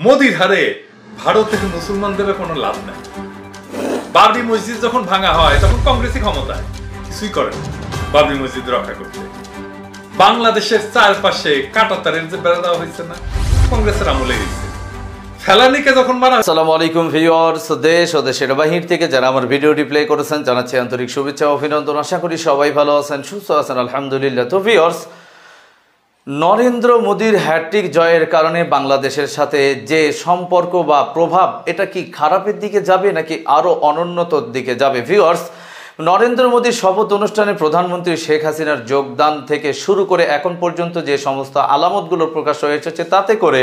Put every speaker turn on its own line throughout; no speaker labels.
মোদির হারে ভারতের মুসলমানদের কোনো লাভ নাই। বাবরি মসজিদ যখন ভাঙা হয় তখন কংগ্রেসই ক্ষমতায়, কিছুই করে না বাবরি মসজিদ রক্ষা করতে। বাংলাদেশের চারপাশে কাঁটাতারের যে বেড়া দেওয়া হয়েছে না, কংগ্রেসের আমলে হয়েছে। ফেলানিকে যখন মারা।
আসসালামু আলাইকুম ভিউয়ার্স, দেশ ও দেশের বাহির থেকে যারা আমার ভিডিওটি প্লে করেছেন জানাচ্ছি আন্তরিক শুভেচ্ছা ও অভিনন্দন। আশা করি সবাই ভালো আছেন, সুস্থ আছেন, আলহামদুলিল্লাহ। তো ভিউয়ার্স, নরেন্দ্র মোদীর হ্যাট্রিক জয়ের কারণে বাংলাদেশের সাথে যে সম্পর্ক বা প্রভাব, এটা কি খারাপের দিকে যাবে নাকি আরও অনুন্নতর দিকে যাবে? ভিউয়ার্স, নরেন্দ্র মোদীর শপথ অনুষ্ঠানে প্রধানমন্ত্রী শেখ হাসিনার যোগদান থেকে শুরু করে এখন পর্যন্ত যে সমস্ত আলামতগুলো প্রকাশ হয়ে এসেছে, তাতে করে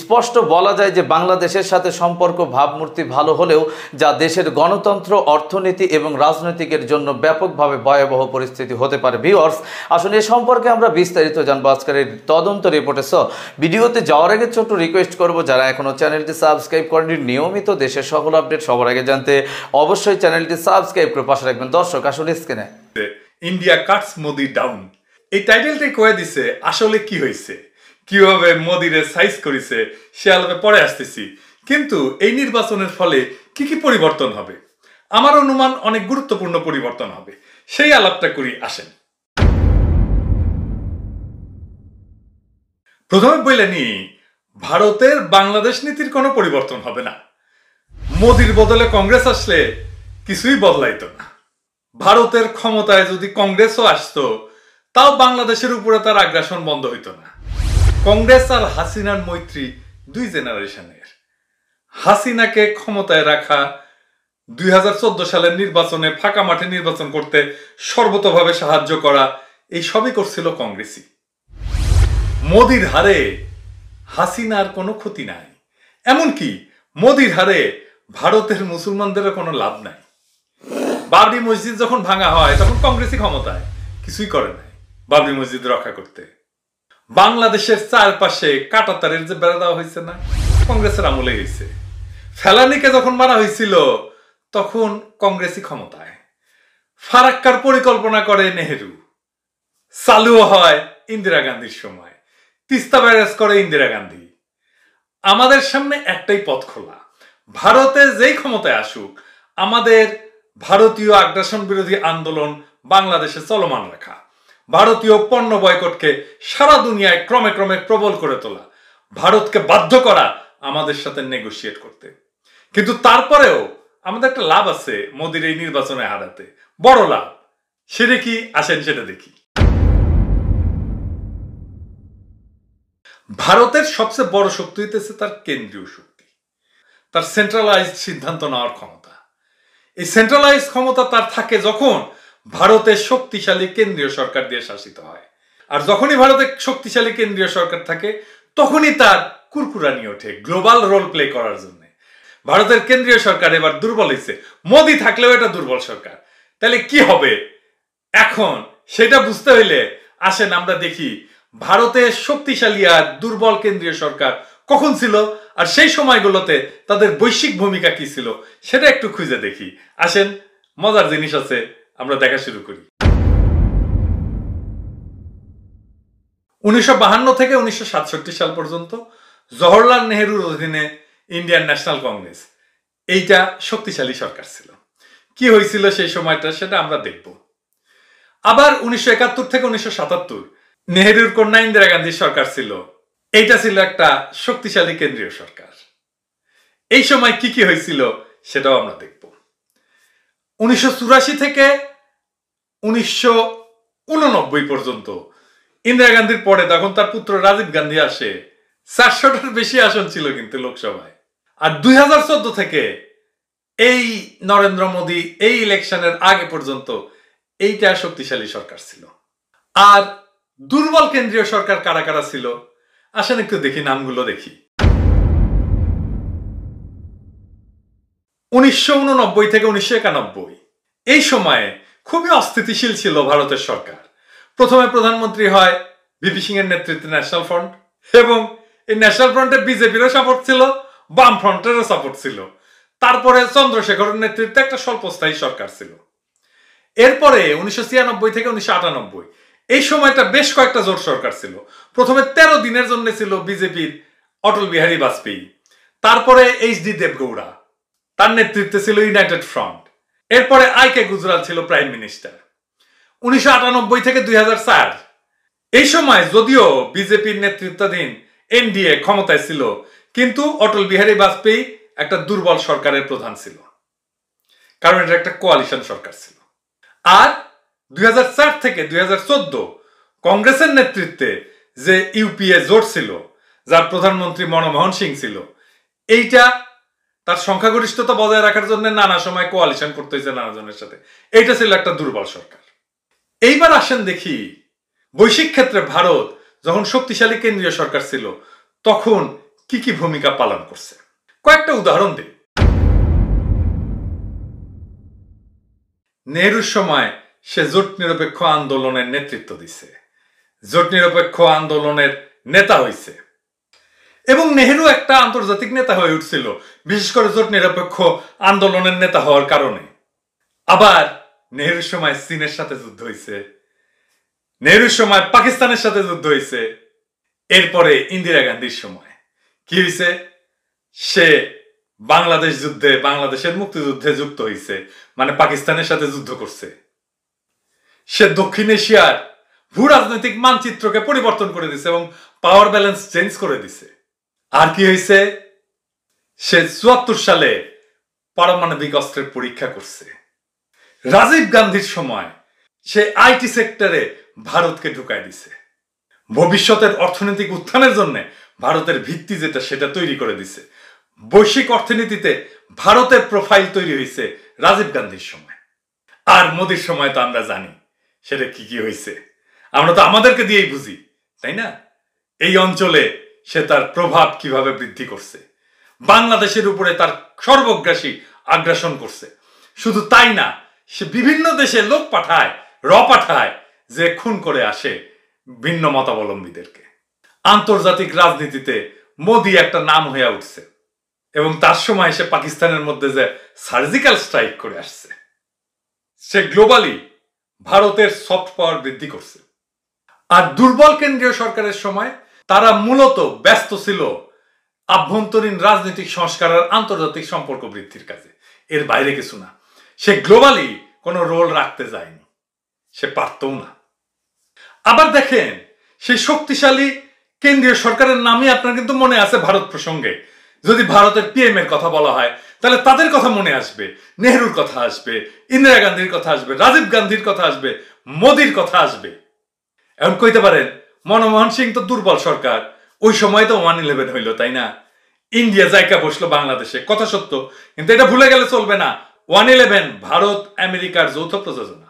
স্পষ্ট বলা যায় যে বাংলাদেশের সাথে সম্পর্ক ভাবমূর্তি ভালো হলেও যা দেশের গণতন্ত্র, অর্থনীতি এবং রাজনৈতিকের জন্য ব্যাপকভাবে ভয়াবহ পরিস্থিতি হতে পারে। ভিউয়ার্স, আসলে এ সম্পর্কে আমরা বিস্তারিত জানবো আজকের এই তদন্ত রিপোর্টে। ভিডিওতে যাওয়ার আগে ছোট্ট রিকোয়েস্ট করব, যারা এখনও চ্যানেলটি সাবস্ক্রাইব করেনি, নিয়মিত দেশের সকল আপডেট সবার আগে জানতে অবশ্যই চ্যানেলটি সাবস্ক্রাইব করে পাশে রাখবেন। দর্শক, আসলে স্ক্রিনে
ইন্ডিয়া কাটস মোদি ডাউন, এই টাইটেলটাই কয়ে দিছে আসলে কি হয়েছে, কিভাবে মোদিরে সাইজ করেছে সে আলাপে পরে আসতেছি। কিন্তু এই নির্বাচনের ফলে কি কি পরিবর্তন হবে, আমার অনুমান অনেক গুরুত্বপূর্ণ পরিবর্তন হবে, সেই আলাপটা করি। আসেন প্রথমে বলে নি, ভারতের বাংলাদেশ নীতির কোনো পরিবর্তন হবে না। মোদির বদলে কংগ্রেস আসলে কিছুই বদলাইতো না। ভারতের ক্ষমতায় যদি কংগ্রেসও আসতো, তাও বাংলাদেশের উপরে তার আগ্রাসন বন্ধ হইতো না। কংগ্রেস আর হাসিনার মৈত্রী দুই জেনারেশনের। হাসিনাকে ক্ষমতায় রাখা, 2014 সালের নির্বাচনে ফাঁকা মাঠে নির্বাচন করতে সর্বতভাবে সাহায্য করা, এই সবই করছিল কংগ্রেসই। মোদির হারে হাসিনার কোনো ক্ষতি নাই, এমনকি মোদির হারে ভারতের মুসলমানদের কোনো লাভ নাই। বাবরি মসজিদ যখন ভাঙা হয় তখন কংগ্রেসই ক্ষমতায়, কিছুই করে নাই বাবরি মসজিদ রক্ষা করতে। বাংলাদেশের চারপাশে কাঁটাতারের যে বেড়া দেওয়া হয়েছে না, কংগ্রেসের আমলে হয়েছে। ফেলানিকে যখন মারা হয়েছিল তখন কংগ্রেসই ক্ষমতায়। ফারাক্কার পরিকল্পনা করে নেহেরু, চালুও হয় ইন্দিরা গান্ধীর সময়, তিস্তা ব্যারেজ করে ইন্দিরা গান্ধী। আমাদের সামনে একটাই পথ খোলা, ভারতে যেই ক্ষমতায় আসুক, আমাদের ভারতীয় আগ্রাসন বিরোধী আন্দোলন বাংলাদেশে চলমান রাখা, ভারতীয় পণ্য বয়কটকে সারা দুনিয়ায় ক্রমে ক্রমে প্রবল করে তোলা, ভারতকে বাধ্য করা আমাদের সাথে নেগোশিয়েট করতে। কিন্তু তারপরেও আমাদের একটা লাভ আছে মোদির এই নির্বাচনে হারাতে, বড় লাভ। সেটা কি, আসেন সেটা দেখি। ভারতের সবচেয়ে বড় শক্তি হইতেছে তার কেন্দ্রীয় শক্তি, তার সেন্ট্রালাইজড সিদ্ধান্ত নেওয়ার ক্ষমতা। এই সেন্ট্রালাইজ ক্ষমতা তার থাকে যখন ভারতের শক্তিশালী কেন্দ্রীয় সরকার দিয়ে শাসিত হয়। আর যখনই ভারতের শক্তিশালী কেন্দ্রীয় সরকার থাকে, তখনই তার কুরকুরানি ওঠে গ্লোবাল রোল প্লে করার জন্য। ভারতের কেন্দ্রীয় সরকার এবার দুর্বল হয়েছে, মোদি থাকলেও এটা দুর্বল সরকার। তাহলে কি হবে এখন, সেটা বুঝতে হইলে আসেন আমরা দেখি ভারতের শক্তিশালী আর দুর্বল কেন্দ্রীয় সরকার কখন ছিল, আর সেই সময়গুলোতে তাদের বৈশ্বিক ভূমিকা কি ছিল, সেটা একটু খুঁজে দেখি। আসেন, মজার জিনিস আছে, আমরা দেখা শুরু করি। 1952 থেকে 1967 সাল পর্যন্ত জওহরলাল নেহেরুর অধীনে ইন্ডিয়ান ন্যাশনাল কংগ্রেস, এইটা শক্তিশালী সরকার ছিল। কি হয়েছিল সেই সময়টা, সেটা আমরা দেখব। আবার 1971 থেকে 1977 নেহেরুর কন্যা ইন্দিরা গান্ধীর সরকার ছিল, এইটা ছিল একটা শক্তিশালী কেন্দ্রীয় সরকার। এই সময় কি কি হয়েছিল সেটাও আমরা দেখব। 1984 থেকে 1989 পর্যন্ত ইন্দিরা গান্ধীর পরে তখন তার পুত্র রাজীব গান্ধী আসে, 400টার বেশি আসন ছিল কিন্তু লোকসভায়। আর 2014 থেকে এই নরেন্দ্র মোদী এই ইলেকশনের আগে পর্যন্ত এইটা শক্তিশালী সরকার ছিল। আর দুর্বল কেন্দ্রীয় সরকার কারা কারা ছিল, আসেন একটু দেখি, নামগুলো দেখি। 1989 থেকে 1991 এই সময়ে খুবই অস্থিতিশীল ছিল ভারতের সরকার। প্রথমে প্রধানমন্ত্রী হয় ভিপি সিং এর নেতৃত্বে ন্যাশনাল ফ্রন্ট, এবং এই ন্যাশনাল ফ্রন্টে বিজেপিরও সাপোর্ট ছিল, বাম ফ্রন্টেরও সাপোর্ট ছিল। তারপরে চন্দ্রশেখরের নেতৃত্বে একটা স্বল্পস্থায়ী সরকার ছিল। এরপরে 1996 থেকে 1998 এই সময়টা বেশ কয়েকটা জোট সরকার ছিল। প্রথমে 13 দিনের জন্য ছিল বিজেপির অটল বিহারী বাজপেয়ী, তারপরে এইচ.ডি. দেবগৌড়া, তার নেতৃত্বে ছিল ইউনাইটেড ফ্রন্ট। এরপরে আই.কে. গুজরাল ছিল প্রাইম মিনিস্টার। 1998 থেকে 2004 এই সময় যদিও বিজেপির নেতৃত্বাধীন এনডিএ ক্ষমতায় ছিল, কিন্তু অটল বিহারী বাজপেয়ী একটা দুর্বল সরকারের প্রধান ছিল, কারণ এটা একটা কোয়ালিশন সরকার ছিল। আর 2004 থেকে 2014 কংগ্রেসের নেতৃত্বে যে ইউপিএ জোট ছিল, যার প্রধানমন্ত্রী মনমোহন সিং ছিল, এইটা তার সংখ্যাগরিষ্ঠতা বজায় রাখার জন্য নানা সময় কোয়ালিশন করতে হয়েছে নানা জনের সাথে। এইটা ছিল একটা দুর্বল সরকার। এইবার আসেন দেখি বৈশ্বিক ক্ষেত্রে ভারত যখন শক্তিশালী কেন্দ্রীয় সরকার ছিল তখন কি কি ভূমিকা পালন করছে। কয়েকটা উদাহরণ দিই। নেহরুর সময় সে জোট নিরপেক্ষ আন্দোলনের নেতৃত্ব দিছে, জোট নিরপেক্ষ আন্দোলনের নেতা হয়েছে, এবং নেহরু একটা আন্তর্জাতিক নেতা হয়ে উঠছিল বিশেষ করে জোট নিরপেক্ষ আন্দোলনের নেতা হওয়ার কারণে। আবার নেহরুর সময় চীনের সাথে যুদ্ধ হয়েছে, নেহরুর সময় পাকিস্তানের সাথে যুদ্ধ হয়েছে। এরপরে ইন্দিরা গান্ধীর সময় কি হয়েছে, সে বাংলাদেশ যুদ্ধে, বাংলাদেশের মুক্তিযুদ্ধে যুক্ত হয়েছে, মানে পাকিস্তানের সাথে যুদ্ধ করছে। সে দক্ষিণ এশিয়ার ভূ রাজনৈতিক মানচিত্রকে পরিবর্তন করে দিছে এবং পাওয়ার ব্যালেন্স চেঞ্জ করে দিছে। আর কি হয়েছে, সে ৭৪ সালে পারমাণবিক অস্ত্রের পরীক্ষা করছে। রাজীব গান্ধীর সময় সে আইটি সেক্টরে ভারতকে ঢুকায় দিছে। ভবিষ্যতের অর্থনৈতিক উত্থানের জন্য ভারতের ভিত্তি যেটা সেটা তৈরি করে দিছে। বৈশ্বিক অর্থনীতিতে ভারতের প্রোফাইল তৈরি হয়েছে রাজীব গান্ধীর সময়। আর মোদির সময় তো আমরা জানি সেটা কি কি হয়েছে, আমরা তো আমাদেরকে দিয়েই বুঝি, তাই না? এই অঞ্চলে সে তার প্রভাব কিভাবে বৃদ্ধি করছে, বাংলাদেশের উপরে তার সর্বগ্রাসী আগ্রাসন করছে। শুধু তাই না, সে বিভিন্ন দেশে লোক পাঠায়, পাঠায় যে খুন করে আসে ভিন্ন মতাবলম্বীদেরকে। আন্তর্জাতিক রাজনীতিতে মোদি একটা নাম হয়ে উঠছে এবং তার সময় সে পাকিস্তানের মধ্যে যে সার্জিক্যাল স্ট্রাইক করে আসছে, সে গ্লোবালি ভারতের সফট পাওয়ার বৃদ্ধি করছে। আর দুর্বল কেন্দ্রীয় সরকারের সময় তারা মূলত ব্যস্ত ছিল আভ্যন্তরীণ রাজনৈতিক সংস্কার আর আন্তর্জাতিক সম্পর্ক বৃদ্ধির কাজে, এর বাইরে কিছু না। সে গ্লোবালি কোনো রোল রাখতে যায়নি, সে পারতও না। আবার দেখেন, সেই শক্তিশালী কেন্দ্রীয় সরকারের নামই আপনার কিন্তু মনে আছে ভারত প্রসঙ্গে। যদি ভারতের পিএম এর কথা বলা হয় তাহলে তাদের কথা মনে আসবে, নেহরুর কথা আসবে, ইন্দিরা গান্ধীর কথা আসবে, রাজীব গান্ধীর কথা আসবে, মোদির কথা আসবে। এখন কইতে পারেন মনমোহন সিং তো দুর্বল সরকার, ওই সময় তো 1/11 হইল, তাই না? ইন্ডিয়া জায়গা বসলো বাংলাদেশে, কথা সত্য, কিন্তু এটা ভুলে গেলে চলবে না। 1/11 ভারত আমেরিকার যৌথ প্রযোজনা।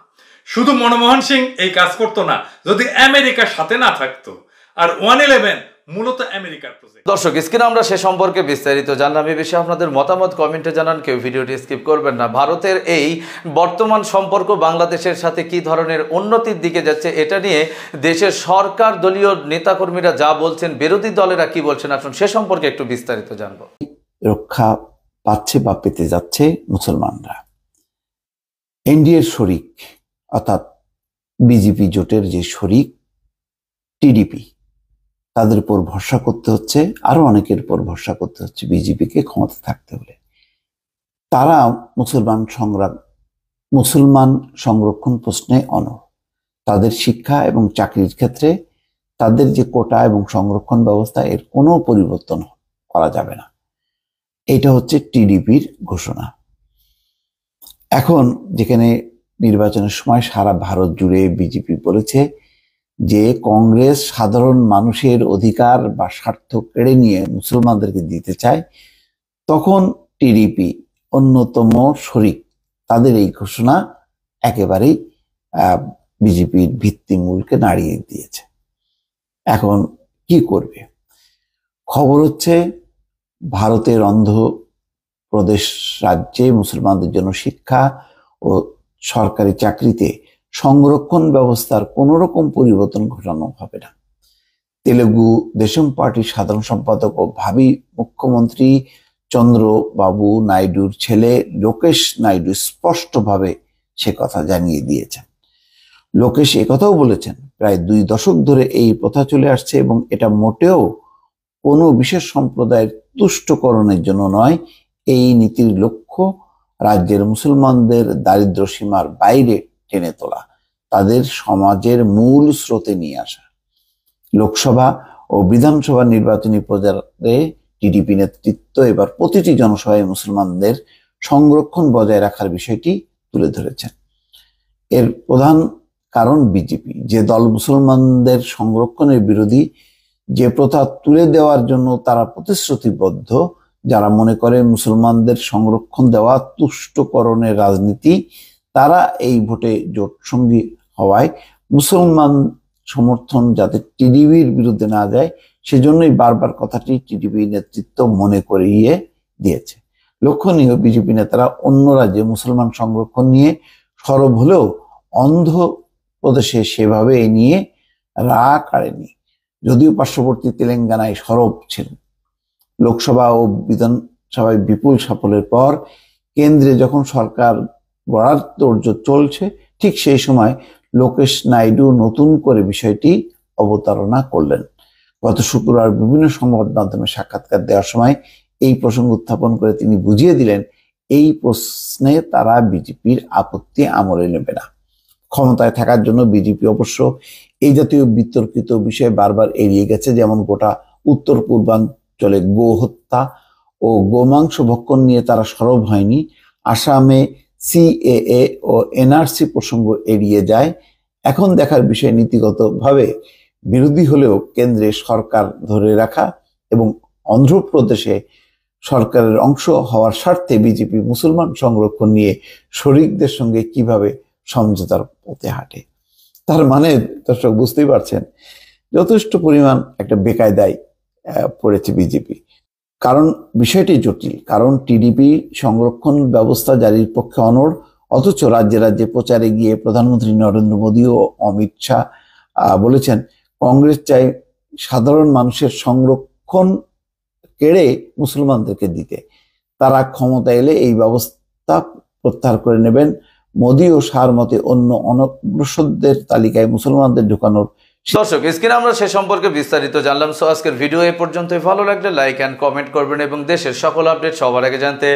শুধু মনমোহন সিং এই কাজ করতো না যদি আমেরিকার সাথে না থাকতো। আর 1/11 মূলত আমেরিকার প্রজেক্ট।
দর্শক, স্ক্রিনে আমরা সে সম্পর্কে বিস্তারিত জানলাম। এই বিষয়ে আপনাদের মতামত কমেন্টে জানান, কেউ ভিডিওটি স্কিপ করবেন না। ভারতের এই বর্তমান সম্পর্ক বাংলাদেশের সাথে কি ধরনের উন্নতির দিকে যাচ্ছে, এটা নিয়ে দেশের সরকার দলীয় নেতাকর্মীরা যা বলছেন, বিরোধী দলেরা কি বলছেন, আসুন সে সম্পর্কে একটু বিস্তারিত জানবো।
রক্ষা পাচ্ছে বা পেতে যাচ্ছে মুসলমানরা। এনডিএর শরিক অর্থাৎ বিজেপি জোটের যে শরিক টিডিপি, তাদের উপর ভরসা করতে হচ্ছে, আরো অনেকের উপর ভরসা করতে হচ্ছে বিজেপিকে ক্ষমতা থাকতে হলে। তারা মুসলমান সংরক্ষণ প্রশ্নে অনড়। তাদের শিক্ষা এবং চাকরির ক্ষেত্রে তাদের যে কোটা এবং সংরক্ষণ ব্যবস্থা, এর কোনো পরিবর্তন করা যাবে না। এটা হচ্ছে টিডিপির ঘোষণা। এখন যেখানে নির্বাচনের সময় সারা ভারত জুড়ে বিজেপি বলেছে যে কংগ্রেস সাধারণ মানুষের অধিকার বা স্বার্থ কেড়ে নিয়ে মুসলমানদেরকে দিতে চায়, তখন টিডিপি অন্যতম শরিক, তাদের এই ঘোষণা একেবারেই বিজেপির ভিত্তিমূলকে নাড়িয়ে দিয়েছে। এখন কি করবে? খবর হচ্ছে ভারতের অন্ধ্রপ্রদেশ রাজ্যে মুসলমানদের জন্য শিক্ষা ও সরকারি চাকরিতে সংরক্ষণ ব্যবস্থার কোনো রকম পরিবর্তন ঘটানো হবে না। তেলেগু দেশম পার্টির সাধারণ সম্পাদক ও ভাবী মুখ্যমন্ত্রী চন্দ্রবাবু নাইডুর ছেলে লোকেশ নাইডু স্পষ্টভাবে সে কথা জানিয়ে দিয়েছেন। লোকেশ একথাও বলেছেন, প্রায় 2 দশক ধরে এই প্রথা চলে আসছে এবং এটা মোটেও কোনো বিশেষ সম্প্রদায়ের তুষ্টকরণের জন্য নয়। এই নীতির লক্ষ্য রাজ্যের মুসলমানদের দারিদ্র্য সীমার বাইরে টেনে তোলা, তাদের সমাজের মূল স্রোতে নিয়ে আসা। লোকসভা ও বিধানসভা নির্বাচনী প্রচারে টিডিপি নেতৃত্ব এবার প্রতিটি জনসভায় মুসলমানদের সংরক্ষণ বজায় রাখার বিষয়টি তুলে ধরেছেন। এর প্রধান কারণ বিজেপি, যে দল মুসলমানদের সংরক্ষণের বিরোধী, যে প্রথা তুলে দেওয়ার জন্য তারা প্রতিশ্রুতিবদ্ধ, যারা মনে করে মুসলমানদের সংরক্ষণ দেওয়া তুষ্টকরণের রাজনীতি, তারা এই ভোটে জোটসঙ্গী হওয়ায় মুসলমান সমর্থন যাতে টিডিপির বিরুদ্ধে না যায় সেজন্যই বারবার কথাটি টিডিপি নেতৃত্ব মনে করিয়ে দিয়েছে। লক্ষণীয়, বিজেপি নেতারা অন্য রাজ্যে মুসলমান সংরক্ষণ নিয়ে সরব হলেও অন্ধ্রপ্রদেশে সেভাবে এ নিয়ে রা কাড়েনি, যদিও পার্শ্ববর্তী তেলেঙ্গানায় সরব ছিলেন। লোকসভা ও বিধানসভায় বিপুল সাফল্যের পর কেন্দ্রে যখন সরকার গড়ার তোড়জোড় চলছে, ঠিক সেই সময় লোকেশ নাইডু নতুন করে বিষয়টি অবতারণা করলেন। গত শুক্রবার বিভিন্ন সংবাদ মাধ্যমে সাক্ষাৎকার দেওয়ার সময় এই প্রসঙ্গ উত্থাপন করে তিনি বুঝিয়ে দিলেন, এই প্রশ্নে তারা বিজেপির আপত্তি আমলে নেবে না। ক্ষমতায় থাকার জন্য বিজেপি অবশ্য এই জাতীয় বিতর্কিত বিষয়ে বারবার এড়িয়ে গেছে। যেমন গোটা উত্তর পূর্বাঞ্চলে গো হত্যা ও গোমাংস ভক্ষণ নিয়ে তারা সরব হয়নি। আসামে সিএএ ও এনআরসি প্রসঙ্গ এড়িয়ে যায়। এখন দেখার বিষয় নীতিগতভাবে বিরোধী হলেও কেন্দ্রে সরকার ধরে রাখা এবং অন্ধ্রপ্রদেশে সরকারের অংশ হওয়ার স্বার্থে বিজেপি মুসলমান সংরক্ষণ নিয়ে শরিকদের সঙ্গে কিভাবে সমঝোতার পথে হাঁটে। তার মানে দর্শক বুঝতেই পারছেন, যথেষ্ট পরিমাণ একটা বেকায়দায় পড়েছে বিজেপি। কারণ বিষয়টি জটিল, কারণ টিডিপি সংরক্ষণ ব্যবস্থা জারির পক্ষে অনড়, অথচ রাজ্যে রাজ্যে প্রচারে গিয়ে প্রধানমন্ত্রী নরেন্দ্র মোদী ও অমিত শাহ বলেছেন কংগ্রেস চাই সাধারণ মানুষের সংরক্ষণ কেড়ে মুসলমানদেরকে দিতে। তারা ক্ষমতা এলে এই ব্যবস্থা প্রত্যাহার করে নেবেন। মোদী ও শাহর মতে অন্য অনগ্রসরদের তালিকায় মুসলমানদের ঢোকানোর।
দর্শক, স্ক্রিনে আমরা সে সম্পর্কে বিস্তারিত জানলাম। সো আজকের ভিডিও এই পর্যন্তই। ভালো লাগলে লাইক অ্যান্ড কমেন্ট করবেন এবং দেশের সকল আপডেট সবার আগে জানতে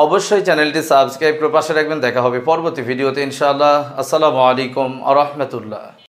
অবশ্যই চ্যানেলটি সাবস্ক্রাইব করে পাশে রাখবেন। দেখা হবে পরবর্তী ভিডিওতে ইনশাআল্লাহ। আসসালামু আলাইকুম ওয়া রাহমাতুল্লাহ।